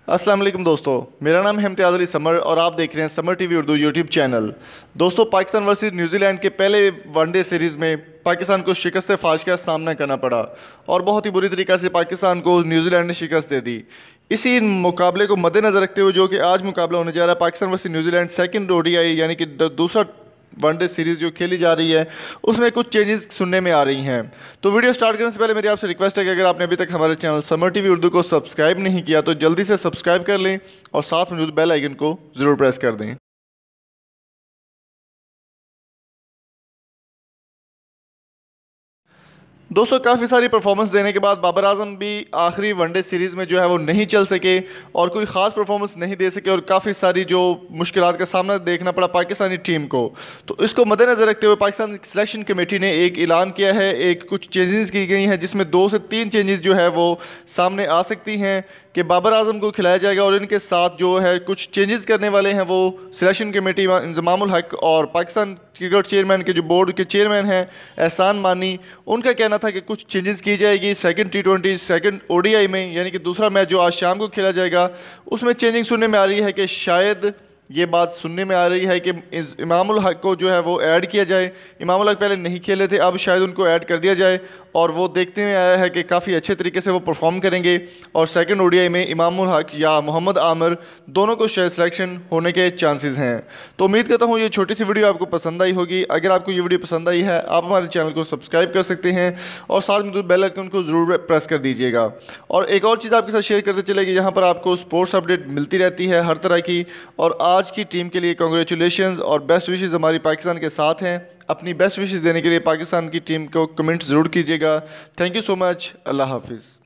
अस्सलाम वालेकुम दोस्तों, मेरा नाम है इम्तियाज़ अली समर और आप देख रहे हैं summer TV Urdu YouTube channel. दोस्तों, पाकिस्तान वर्सेस न्यूजीलैंड के पहले वनडे सीरीज़ में पाकिस्तान को शिकस्त फाश का सामना करना पड़ा और बहुत ही बुरी तरीक़ा से पाकिस्तान को न्यूजीलैंड ने शिकस्त दे दी। इसी मुकाबले को मद्देनज़र रखते हुए जो कि आज मुकाबला होने जा रहा है Pakistan versus New Zealand second ODI यानी कि दूसरा वनडे सीरीज़ जो खेली जा रही है, उसमें कुछ चेंजेस सुनने में आ रही हैं। तो वीडियो स्टार्ट करने से पहले मेरी आपसे रिक्वेस्ट है कि अगर आपने अभी तक हमारे चैनल समर टीवी उर्दू को सब्सक्राइब नहीं किया तो जल्दी से सब्सक्राइब कर लें और साथ मौजूद बेल आइकन को ज़रूर प्रेस कर दें। दोस्तों, काफ़ी सारी परफॉर्मेंस देने के बाद बाबर आजम भी आखिरी वनडे सीरीज़ में जो है वो नहीं चल सके और कोई ख़ास परफॉर्मेंस नहीं दे सके और काफ़ी सारी जो मुश्किलात का सामना देखना पड़ा पाकिस्तानी टीम को। तो इसको मद्देनज़र रखते हुए पाकिस्तान सिलेक्शन कमेटी ने एक ऐलान किया है, एक कुछ चेंजेस की गई हैं जिसमें 2 से 3 चेंजेस जो है वो सामने आ सकती हैं कि बाबर आजम को खिलाया जाएगा और इनके साथ जो है कुछ चेंजेस करने वाले हैं वो सिलेक्शन कमेटी इंज़मामुल हक और पाकिस्तान क्रिकेट चेयरमैन के जो बोर्ड के चेयरमैन हैं एहसान मानी, उनका कहना था कि कुछ चेंजेस की जाएगी सेकंड T20 सेकंड ओडीआई में, यानी कि दूसरा मैच जो आज शाम को खेला जाएगा उसमें चेंजिंग सुनने में आ रही है कि शायद ये बात सुनने में आ रही है कि इमामुल हक को जो है वो ऐड किया जाए। इमामुल हक पहले नहीं खेले थे, अब शायद उनको ऐड कर दिया जाए और वो देखने में आया है कि काफ़ी अच्छे तरीके से वो परफॉर्म करेंगे और सेकंड ओडीआई में इमामुल हक या मोहम्मद आमिर दोनों को शायद सिलेक्शन होने के चांसेस हैं। तो उम्मीद करता हूँ ये छोटी सी वीडियो आपको पसंद आई होगी। अगर आपको ये वीडियो पसंद आई है आप हमारे चैनल को सब्सक्राइब कर सकते हैं और साथ में बेल आइकन को ज़रूर प्रेस कर दीजिएगा। और एक और चीज़ आपके साथ शेयर करते चलेगी, यहाँ पर आपको स्पोर्ट्स अपडेट मिलती रहती है हर तरह की। और आज की टीम के लिए कांग्रेचुलेशंस और बेस्ट विशेज़ हमारी पाकिस्तान के साथ हैं। अपनी बेस्ट विशेज़ देने के लिए पाकिस्तान की टीम को कमेंट ज़रूर कीजिएगा। Thank you so much. Allah हाफिज़।